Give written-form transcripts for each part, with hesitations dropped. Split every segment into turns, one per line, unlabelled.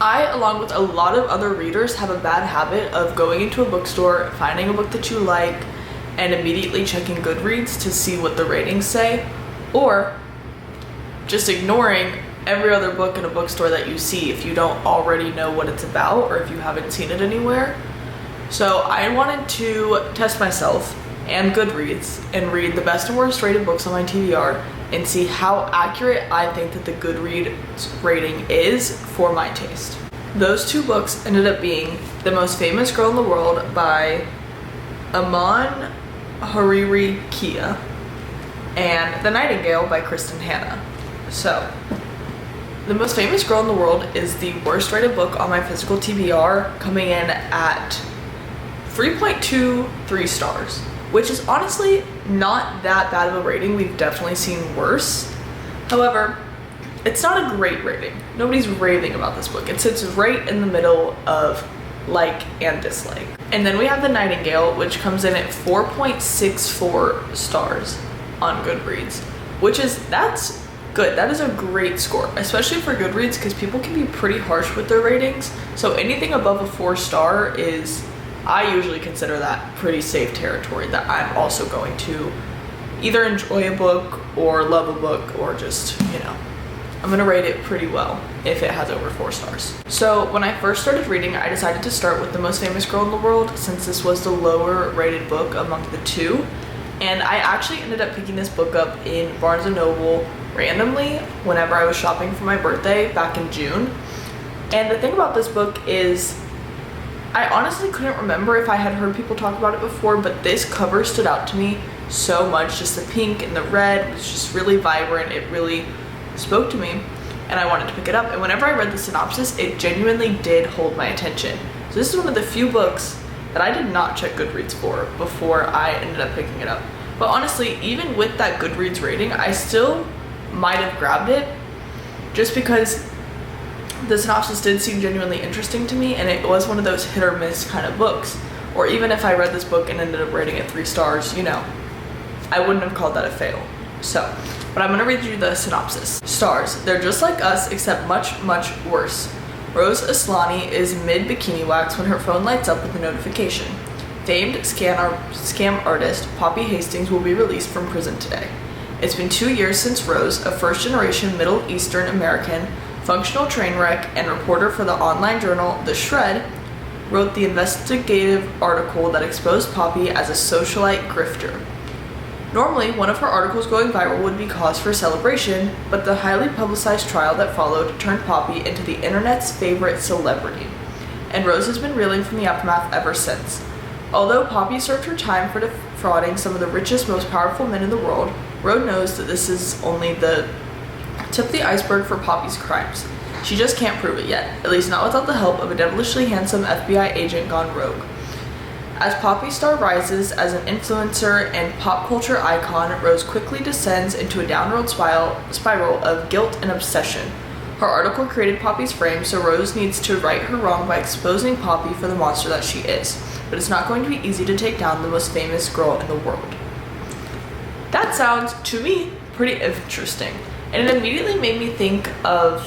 I, along with a lot of other readers, have a bad habit of going into a bookstore, finding a book that you like, and immediately checking Goodreads to see what the ratings say, or just ignoring every other book in a bookstore that you see if you don't already know what it's about or if you haven't seen it anywhere. So I wanted to test myself and Goodreads and read the best and worst rated books on my TBR and see how accurate I think that the Goodreads rating is for my taste. Those two books ended up being The Most Famous Girl in the World by Aman Hariri Kia and The Nightingale by Kristen Hanna. So, The Most Famous Girl in the World is the worst rated book on my physical TBR, coming in at 3.23 stars, which is honestly not that bad of a rating. We've definitely seen worse. However, it's not a great rating. Nobody's raving about this book. It sits right in the middle of like and dislike. And then we have The Nightingale, which comes in at 4.64 stars on Goodreads, that's good. That is a great score, especially for Goodreads, because people can be pretty harsh with their ratings. So anything above a 4-star is, I usually consider that pretty safe territory, that I'm also going to either enjoy a book or love a book, or just, I'm gonna rate it pretty well if it has over 4 stars. So when I first started reading, I decided to start with The Most Famous Girl in the World, since this was the lower rated book among the two. And I actually ended up picking this book up in Barnes & Noble randomly whenever I was shopping for my birthday back in June. And the thing about this book is, I honestly couldn't remember if I had heard people talk about it before, but this cover stood out to me so much. Just the pink and the red was just really vibrant. It really spoke to me and I wanted to pick it up. And whenever I read the synopsis, it genuinely did hold my attention. So this is one of the few books that I did not check Goodreads for before I ended up picking it up. But honestly, even with that Goodreads rating, I still might have grabbed it, just because the synopsis did seem genuinely interesting to me, and it was one of those hit or miss kind of books. Or even if I read this book and ended up rating it 3 stars, I wouldn't have called that a fail. So, but I'm gonna read you the synopsis. Stars. They're just like us, except much, much worse. Rose Aslani is mid-bikini wax when her phone lights up with a notification. Famed scam artist Poppy Hastings will be released from prison today. It's been 2 years since Rose, a first-generation Middle Eastern American, functional train wreck and reporter for the online journal The Shred, wrote the investigative article that exposed Poppy as a socialite grifter. Normally, one of her articles going viral would be cause for celebration, but the highly publicized trial that followed turned Poppy into the internet's favorite celebrity, and Rose has been reeling from the aftermath ever since. Although Poppy served her time for defrauding some of the richest, most powerful men in the world, Rose knows that this is only the tip of the iceberg for Poppy's crimes. She just can't prove it yet, at least not without the help of a devilishly handsome FBI agent gone rogue. As Poppy's star rises as an influencer and pop culture icon, Rose quickly descends into a downward spiral of guilt and obsession. Her article created Poppy's frame, so Rose needs to right her wrong by exposing Poppy for the monster that she is. But it's not going to be easy to take down the most famous girl in the world. That sounds, to me, pretty interesting. And it immediately made me think of,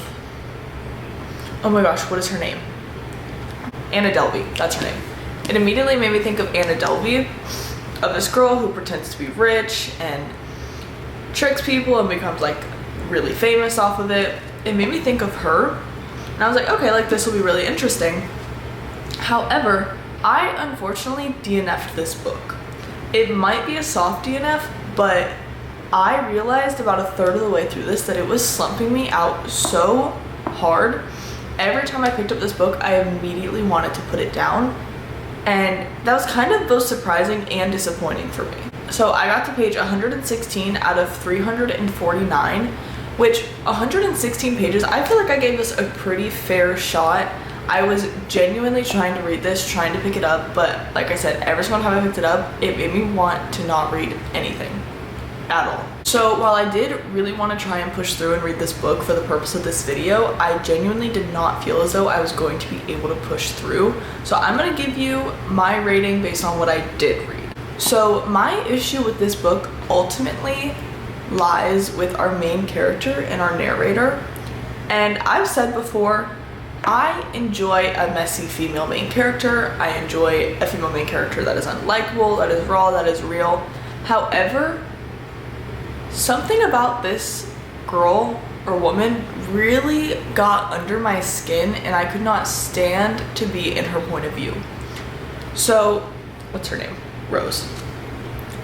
oh my gosh, what is her name? Anna Delvey, that's her name. It immediately made me think of Anna Delvey, of this girl who pretends to be rich and tricks people and becomes like really famous off of it. It made me think of her, and I was like, okay, like this will be really interesting. However, I unfortunately DNF'd this book. It might be a soft DNF, but I realized about a third of the way through this that it was slumping me out so hard. Every time I picked up this book, I immediately wanted to put it down. And that was kind of both surprising and disappointing for me. So I got to page 116 out of 349, which 116 pages, I feel like I gave this a pretty fair shot. I was genuinely trying to read this, trying to pick it up, but like I said, every single time I picked it up, it made me want to not read anything at all. So while I did really want to try and push through and read this book for the purpose of this video, I genuinely did not feel as though I was going to be able to push through. So I'm going to give you my rating based on what I did read. So my issue with this book ultimately lies with our main character and our narrator. And I've said before, I enjoy a messy female main character. I enjoy a female main character that is unlikable, that is raw, that is real. However, something about this girl or woman really got under my skin, and I could not stand to be in her point of view. So, what's her name? Rose.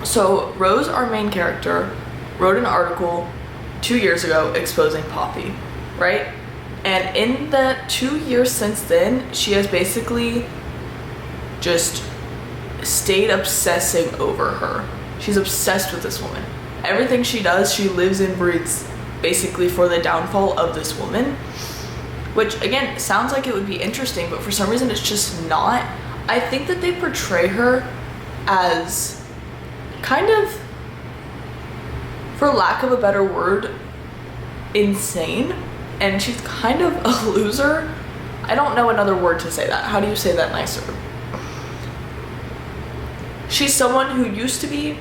So, Rose, our main character, wrote an article 2 years ago exposing Poppy, right? And in the 2 years since then, she has basically just stayed obsessing over her. She's obsessed with this woman. Everything she does, she lives and breathes basically for the downfall of this woman, which again sounds like it would be interesting, but for some reason it's just not. I think that they portray her as kind of, for lack of a better word, insane, and she's kind of a loser. I don't know another word to say that. How do you say that nicer? She's someone who used to be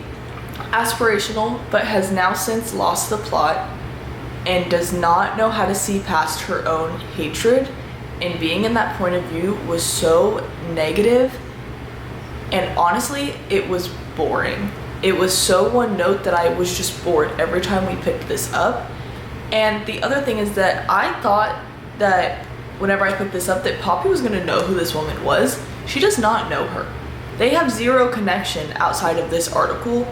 aspirational but has now since lost the plot and does not know how to see past her own hatred, and being in that point of view was so negative, and honestly it was boring. It was so one note that I was just bored every time we picked this up. And the other thing is that I thought that whenever I picked this up that Poppy was going to know who this woman was. She does not know her. They have zero connection outside of this article,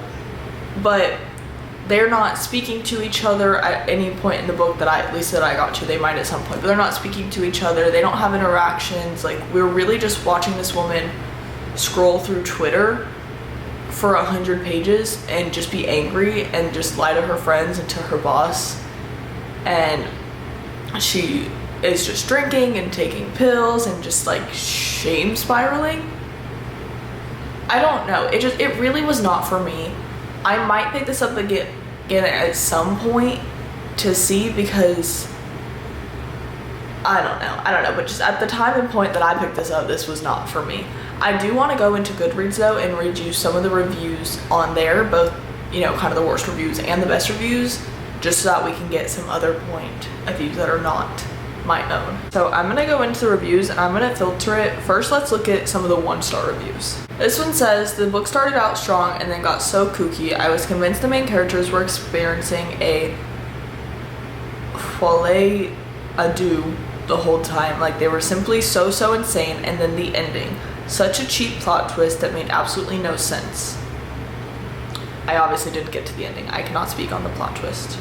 but they're not speaking to each other at any point in the book that at least I got to. They might at some point, but they're not speaking to each other. They don't have interactions. Like, we're really just watching this woman scroll through Twitter for 100 pages and just be angry and just lie to her friends and to her boss. And she is just drinking and taking pills and just like shame spiraling. I don't know. It really was not for me. I might pick this up again at some point to see, because I don't know, but just at the time and point that I picked this up, this was not for me. I do want to go into Goodreads though and read you some of the reviews on there, both, kind of the worst reviews and the best reviews, just so that we can get some other point of views that are not my own. So I'm gonna go into the reviews and I'm gonna filter it. First, let's look at some of the 1-star reviews. This one says, the book started out strong and then got so kooky. I was convinced the main characters were experiencing a folie à deux the whole time. Like, they were simply so insane, and then the ending. Such a cheap plot twist that made absolutely no sense. I obviously didn't get to the ending. I cannot speak on the plot twist.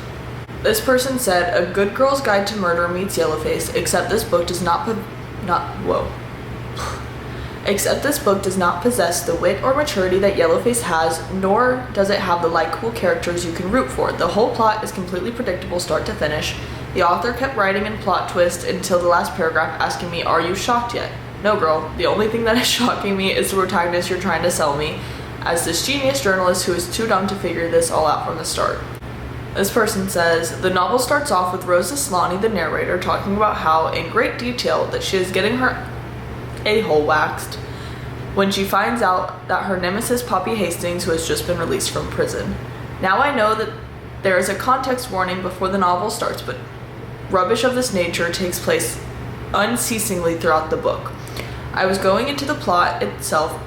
This person said, a good girl's guide to murder meets Yellowface, except this book does not possess the wit or maturity that Yellowface has, nor does it have the likable characters you can root for. The whole plot is completely predictable start to finish. The author kept writing in plot twist until the last paragraph, asking me, are you shocked yet? No, girl. The only thing that is shocking me is the protagonist you're trying to sell me as this genius journalist who is too dumb to figure this all out from the start. This person says, the novel starts off with Rosa Slani, the narrator, talking about how, in great detail, that she is getting her a-hole waxed when she finds out that her nemesis Poppy Hastings, who has just been released from prison. Now I know that there is a context warning before the novel starts, but rubbish of this nature takes place unceasingly throughout the book. I was going to go into the plot itself,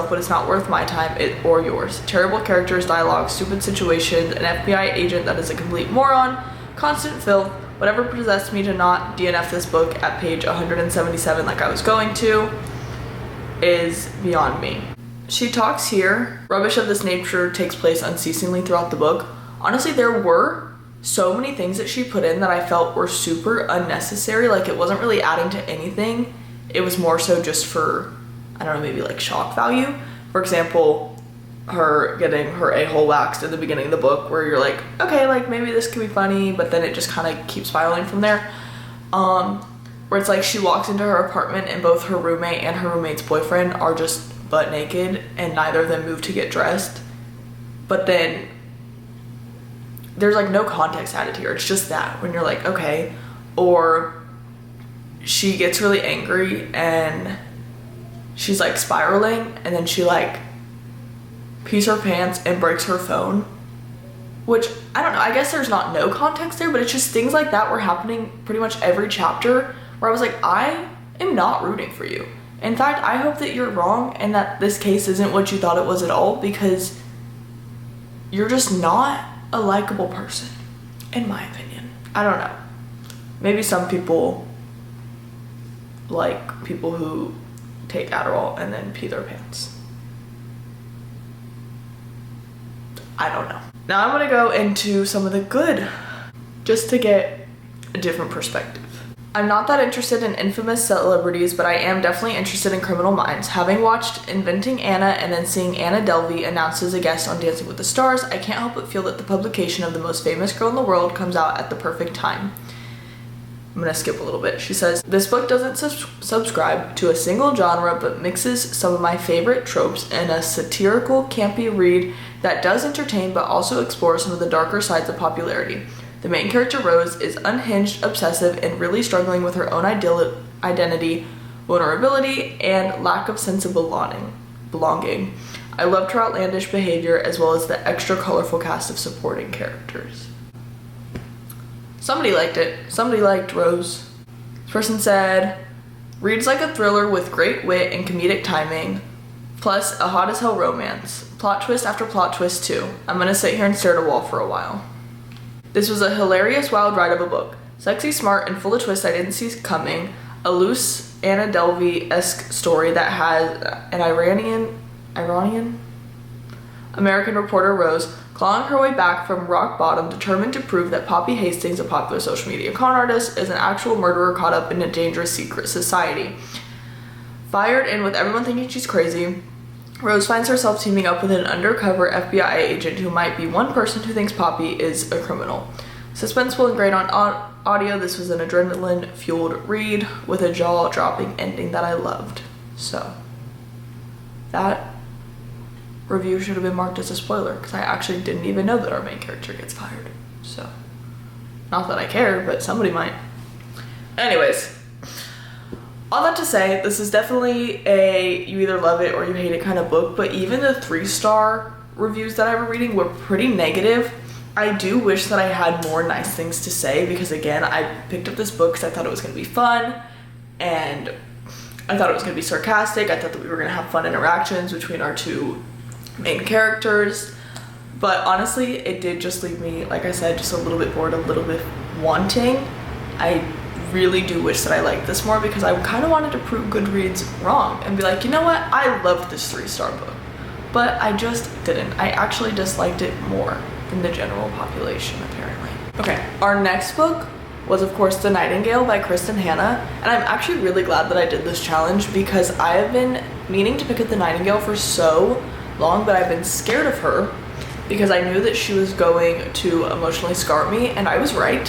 but it's not worth my time or yours. Terrible characters, dialogue, stupid situations, an FBI agent that is a complete moron, constant filth, whatever possessed me to not DNF this book at page 177 like I was going to is beyond me. She talks here, rubbish of this nature takes place unceasingly throughout the book. Honestly, there were so many things that she put in that I felt were super unnecessary. Like, it wasn't really adding to anything. It was more so just for, I don't know, maybe like shock value. For example, her getting her a-hole waxed in the beginning of the book, where you're like, okay, like maybe this could be funny, but then it just kind of keeps spiraling from there. Where it's like she walks into her apartment and both her roommate and her roommate's boyfriend are just butt naked and neither of them move to get dressed. But then there's like no context added here. It's just that when you're like, okay. Or she gets really angry and she's like spiraling, and then she like pees her pants and breaks her phone, which I don't know, I guess there's not no context there, but it's just things like that were happening pretty much every chapter where I was like, I am not rooting for you. In fact, I hope that you're wrong and that this case isn't what you thought it was at all, because you're just not a likable person, in my opinion. I don't know. Maybe some people like people who take Adderall and then pee their pants. I don't know. Now I'm gonna go into some of the good, just to get a different perspective. I'm not that interested in infamous celebrities, but I am definitely interested in Criminal Minds. Having watched Inventing Anna and then seeing Anna Delvey announced as a guest on Dancing with the Stars, I can't help but feel that the publication of the most famous girl in the world comes out at the perfect time. I'm gonna skip a little bit. She says, this book doesn't subscribe to a single genre, but mixes some of my favorite tropes in a satirical, campy read that does entertain but also explores some of the darker sides of popularity. The main character, Rose, is unhinged, obsessive, and really struggling with her own identity, vulnerability, and lack of sense of belonging. I loved her outlandish behavior as well as the extra colorful cast of supporting characters. Somebody liked it. Somebody liked Rose. This person said, reads like a thriller with great wit and comedic timing, plus a hot as hell romance. Plot twist after plot twist too. I'm gonna sit here and stare at a wall for a while. This was a hilarious wild ride of a book. Sexy, smart, and full of twists I didn't see coming. A loose Anna Delvey-esque story that has an Iranian American reporter, Rose, clawing her way back from rock bottom, determined to prove that Poppy Hastings, a popular social media con artist, is an actual murderer caught up in a dangerous secret society. Fired in with everyone thinking she's crazy, Rose finds herself teaming up with an undercover FBI agent who might be one person who thinks Poppy is a criminal. Suspenseful and great on audio, this was an adrenaline-fueled read with a jaw-dropping ending that I loved. So, that review should have been marked as a spoiler, because I actually didn't even know that our main character gets fired. So, not that I care, but somebody might. Anyways, all that to say, this is definitely a you either love it or you hate it kind of book, but even the 3-star reviews that I was reading were pretty negative. I do wish that I had more nice things to say, because again, I picked up this book because I thought it was going to be fun, and I thought it was going to be sarcastic. I thought that we were going to have fun interactions between our two main characters, but honestly, it did just leave me, like I said, just a little bit bored, a little bit wanting. I really do wish that I liked this more, because I kind of wanted to prove Goodreads wrong and be like, you know what, I loved this 3-star book, but I just didn't. I actually disliked it more than the general population, apparently. Okay, our next book was of course The Nightingale by Kristen Hanna, and I'm actually really glad that I did this challenge, because I have been meaning to pick up The Nightingale for so long, but I've been scared of her because I knew that she was going to emotionally scar me, and I was right.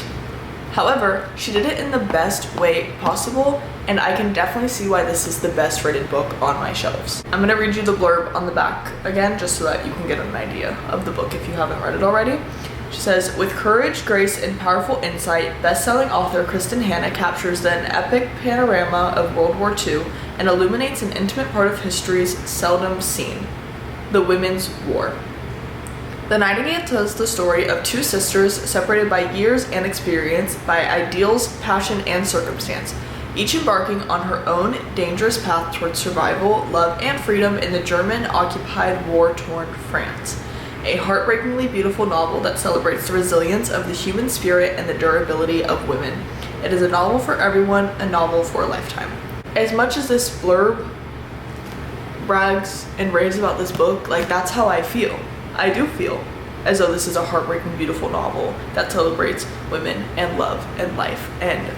However, she did it in the best way possible, and I can definitely see why this is the best rated book on my shelves. I'm gonna read you the blurb on the back again, just so that you can get an idea of the book if you haven't read it already. She says, with courage, grace, and powerful insight, best-selling author Kristen Hanna captures an epic panorama of World War II and illuminates an intimate part of history's seldom seen, the Women's War. The Nightingale tells the story of two sisters separated by years and experience, by ideals, passion, and circumstance, each embarking on her own dangerous path towards survival, love, and freedom in the German-occupied, war-torn France. A heartbreakingly beautiful novel that celebrates the resilience of the human spirit and the durability of women. It is a novel for everyone, a novel for a lifetime. As much as this blurb brags and raves about this book, like, that's how I feel. I do feel as though this is a heartbreaking, beautiful novel that celebrates women and love and life and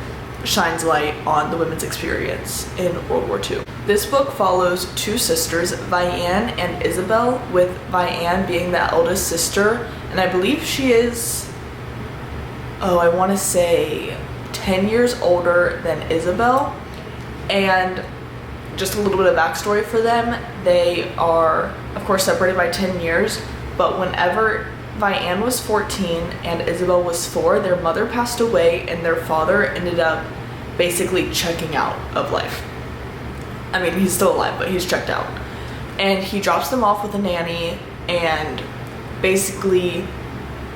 shines light on the women's experience in World War II. This book follows two sisters, Vianne and Isabel, with Vianne being the eldest sister, and I believe she is, I want to say 10 years older than Isabel. And just a little bit of backstory for them. They are, of course, separated by 10 years, but whenever Vianne was 14 and Isabel was 4, their mother passed away and their father ended up basically checking out of life. I mean, he's still alive, but he's checked out. And he drops them off with a nanny and basically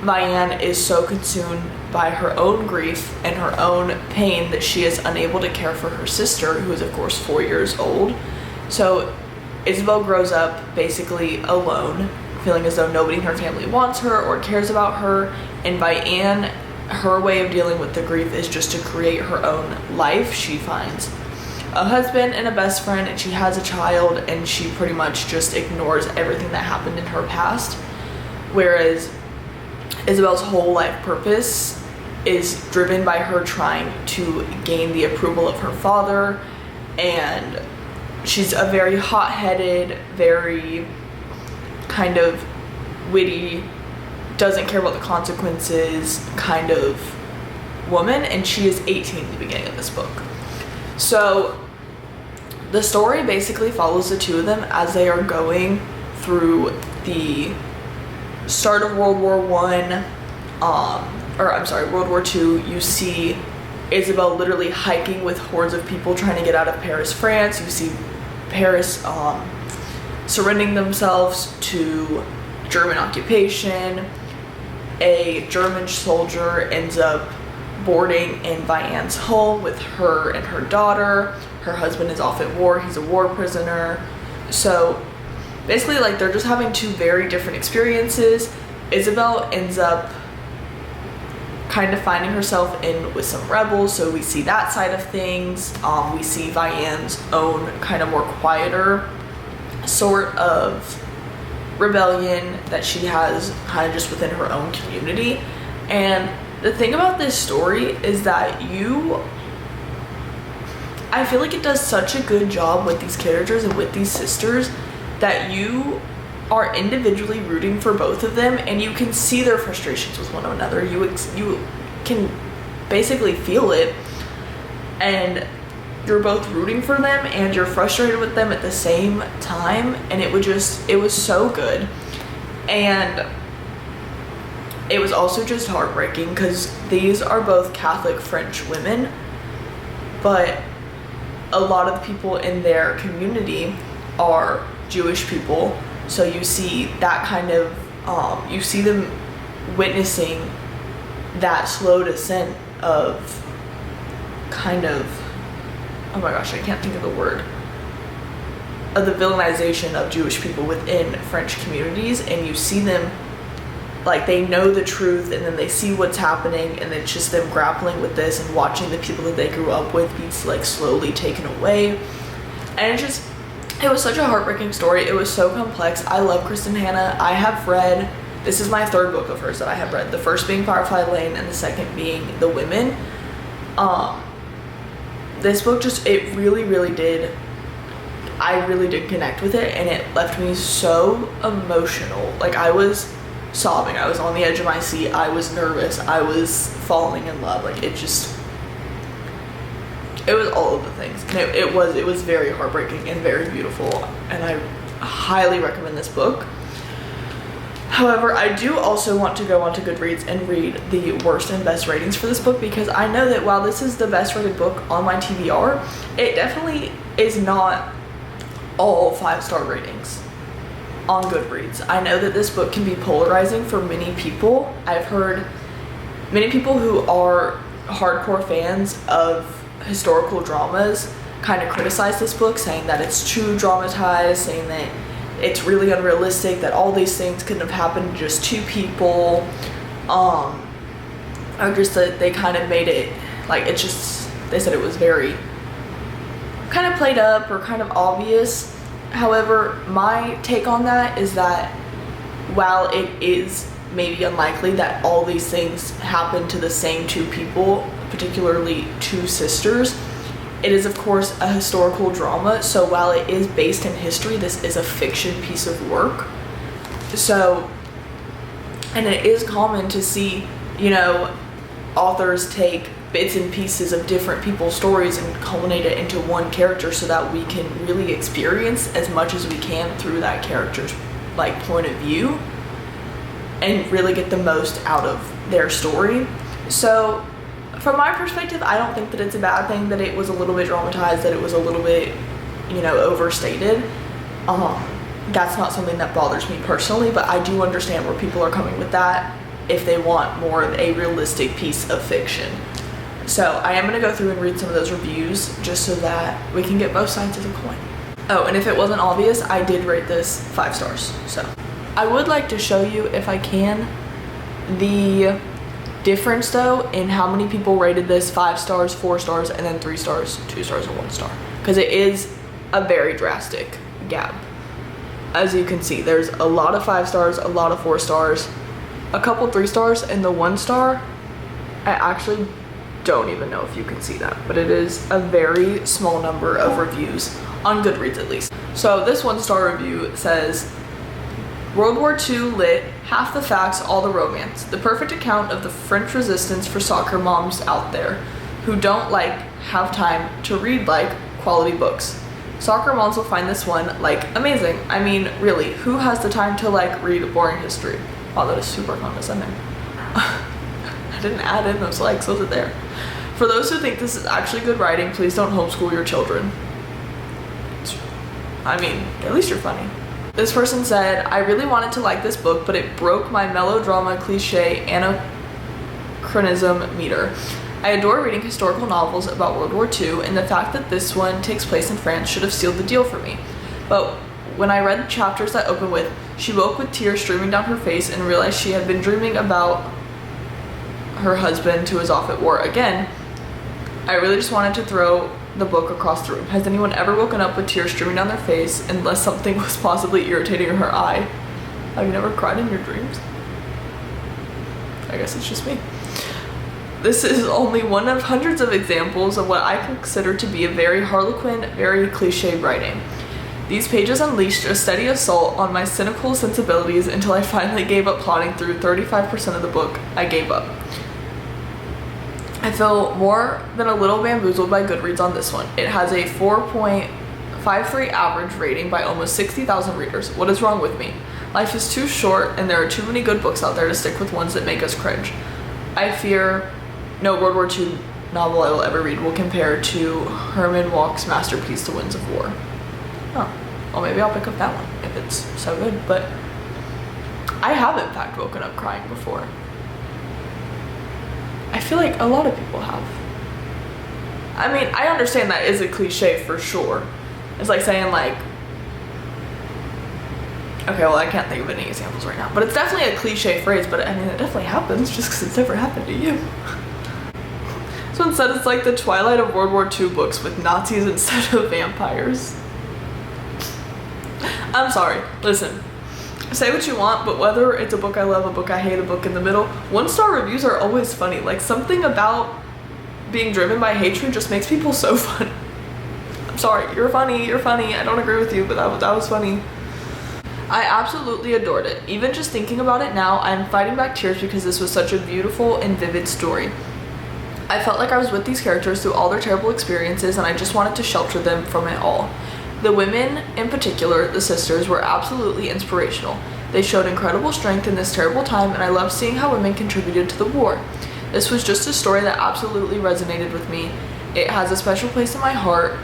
Vianne is so consumed by her own grief and her own pain that she is unable to care for her sister, who is of course 4 years old. So Isabel grows up basically alone, feeling as though nobody in her family wants her or cares about her. And Vianne, her way of dealing with the grief is just to create her own life. She finds a husband and a best friend, and she has a child, and she pretty much just ignores everything that happened in her past. Whereas Isabel's whole life purpose is driven by her trying to gain the approval of her father, and she's a very hot-headed, very kind of witty, doesn't care about the consequences kind of woman, and she is 18 at the beginning of this book. So the story basically follows the two of them as they are going through the start of World War World War II. You see Isabel literally hiking with hordes of people trying to get out of Paris, France. You see Paris surrendering themselves to German occupation. A German soldier ends up boarding in Vianne's home with her and her daughter. Her husband is off at war. He's a war prisoner. So basically, like, they're just having two very different experiences. Isabel ends up kind of finding herself in with some rebels, so we see that side of things. We see Vianne's own kind of more quieter sort of rebellion that she has kind of just within her own community. And the thing about this story is that I feel like it does such a good job with these characters and with these sisters that you are individually rooting for both of them, and you can see their frustrations with one another. You can basically feel it, and you're both rooting for them and you're frustrated with them at the same time. And it was so good. And it was also just heartbreaking because these are both Catholic French women, but a lot of the people in their community are Jewish people. So you see that kind of, you see them witnessing that slow descent of kind of, oh my gosh, I can't think of the word, of the villainization of Jewish people within French communities. And you see them, like, they know the truth, and then they see what's happening, and it's just them grappling with this and watching the people that they grew up with be, like, slowly taken away. And it was such a heartbreaking story. It was so complex. I love Kristen Hanna. I have read, this is my third book of hers that I have read. The first being Firefly Lane and the second being The Women. This book it really, really did, I really did connect with it, and it left me so emotional. Like, I was sobbing. I was on the edge of my seat. I was nervous. I was falling in love. Like, it was all of the things. And it was very heartbreaking and very beautiful, and I highly recommend this book. However, I do also want to go onto Goodreads and read the worst and best ratings for this book, because I know that while this is the best rated book on my TBR, it definitely is not all 5-star ratings on Goodreads. I know that this book can be polarizing for many people. I've heard many people who are hardcore fans of historical dramas kind of criticize this book, saying that it's too dramatized, saying that it's really unrealistic, that all these things couldn't have happened to just two people, or just that they kind of made it, like, it's just, they said it was very kind of played up or kind of obvious. However, my take on that is that while it is maybe unlikely that all these things happen to the same two people, particularly two sisters, it is of course a historical drama. So while it is based in history, this is a fiction piece of work. So, and it is common to see, authors take bits and pieces of different people's stories and culminate it into one character so that we can really experience as much as we can through that character's point of view and really get the most out of their story. So from my perspective, I don't think that it's a bad thing that it was a little bit dramatized, that it was a little bit, overstated. That's not something that bothers me personally, but I do understand where people are coming with that. if they want more of a realistic piece of fiction. So I am going to go through and read some of those reviews just so that we can get both sides of the coin. Oh, and if it wasn't obvious, I did rate this 5 stars. So I would like to show you, if I can, the difference though in how many people rated this 5 stars, 4 stars, and then 3 stars, 2 stars, and 1 star. Because it is a very drastic gap. As you can see, there's a lot of 5 stars, a lot of 4 stars, a couple 3 stars, and the 1 star, I actually don't even know if you can see that, but it is a very small number of reviews on Goodreads at least. So this 1 star review says, World War II lit, half the facts, all the romance. The perfect account of the French resistance for soccer moms out there who don't have time to read quality books. Soccer moms will find this one amazing. I mean, really, who has the time to read boring history? Wow, that is super condescending. I didn't add in those likes, those are there. For those who think this is actually good writing, please don't homeschool your children. I mean, at least you're funny. This person said, I really wanted to like this book, but it broke my melodrama cliche anachronism meter. I adore reading historical novels about World War II, and the fact that this one takes place in France should have sealed the deal for me. But when I read the chapters that open with, she woke with tears streaming down her face and realized she had been dreaming about her husband who was off at war again, I really just wanted to throw the book across the room. Has anyone ever woken up with tears streaming down their face unless something was possibly irritating her eye? Have you never cried in your dreams? I guess it's just me. This is only one of hundreds of examples of what I consider to be a very Harlequin, very cliche writing. These pages unleashed a steady assault on my cynical sensibilities until I finally gave up plotting through 35% of the book. I gave up. I feel more than a little bamboozled by Goodreads on this one. It has a 4.53 average rating by almost 60,000 readers. What is wrong with me? Life is too short and there are too many good books out there to stick with ones that make us cringe. I fear no World War II novel I will ever read will compare to Herman Wouk's masterpiece, The Winds of War. Oh, well maybe I'll pick up that one if it's so good, but I have in fact woken up crying before. I feel like a lot of people have. I mean, I understand that is a cliche for sure. It's like saying okay, well I can't think of any examples right now, but it's definitely a cliche phrase, but I mean it definitely happens just because it's never happened to you. So instead it's like the Twilight of World War II books with Nazis instead of vampires. I'm sorry, listen. Say what you want, but whether it's a book I love, a book I hate, a book in the middle, 1-star reviews are always funny. Something about being driven by hatred just makes people so funny. I'm sorry, you're funny, I don't agree with you, but that was funny. I absolutely adored it. Even just thinking about it now, I'm fighting back tears because this was such a beautiful and vivid story. I felt like I was with these characters through all their terrible experiences and I just wanted to shelter them from it all. The women, in particular, the sisters, were absolutely inspirational. They showed incredible strength in this terrible time, and I loved seeing how women contributed to the war. This was just a story that absolutely resonated with me. It has a special place in my heart,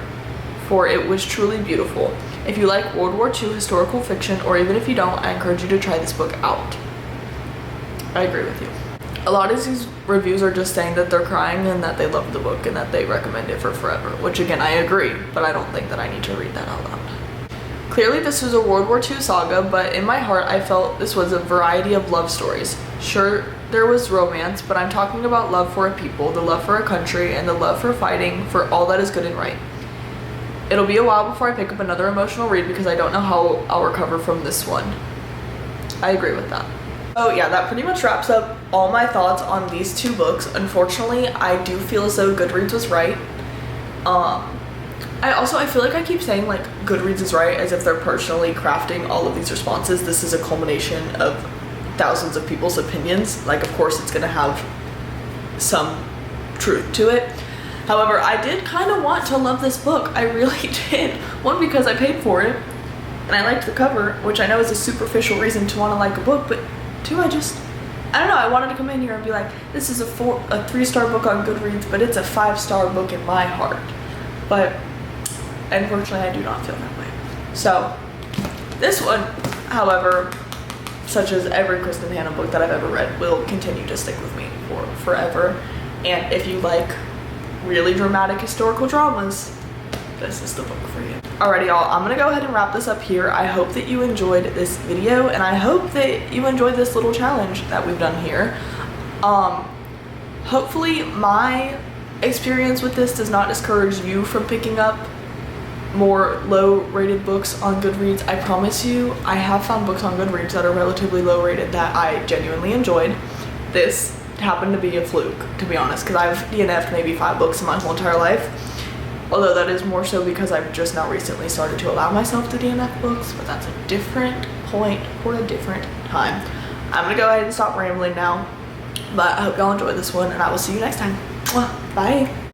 for it was truly beautiful. If you like World War II historical fiction, or even if you don't, I encourage you to try this book out. I agree with you. A lot of these reviews are just saying that they're crying and that they love the book and that they recommend it for forever, which again, I agree, but I don't think that I need to read that out loud. Clearly this was a World War II saga, but in my heart I felt this was a variety of love stories. Sure, there was romance, but I'm talking about love for a people, the love for a country, and the love for fighting for all that is good and right. It'll be a while before I pick up another emotional read because I don't know how I'll recover from this one. I agree with that. So yeah, that pretty much wraps up all my thoughts on these 2 books. Unfortunately, I do feel as though Goodreads was right. I feel like I keep saying Goodreads is right as if they're personally crafting all of these responses. This is a culmination of thousands of people's opinions. Of course it's gonna have some truth to it. However, I did kind of want to love this book. I really did. One, because I paid for it and I liked the cover, which I know is a superficial reason to want to like a book, but 2, I don't know, I wanted to come in here and be like, this is a 3-star book on Goodreads, but it's a 5-star book in my heart. But unfortunately, I do not feel that way. So this one, however, such as every Kristen Hanna book that I've ever read, will continue to stick with me for forever. And if you like really dramatic historical dramas, this is the book for you. Alrighty, y'all, I'm gonna go ahead and wrap this up here. I hope that you enjoyed this video, and I hope that you enjoyed this little challenge that we've done here. Hopefully my experience with this does not discourage you from picking up more low rated books on Goodreads. I promise you, I have found books on Goodreads that are relatively low rated that I genuinely enjoyed. This happened to be a fluke, to be honest, because I've DNF'd maybe 5 books in my whole entire life. Although that is more so because I've just now recently started to allow myself to DNF books, but that's a different point for a different time. I'm gonna go ahead and stop rambling now, but I hope y'all enjoyed this one, and I will see you next time. Bye.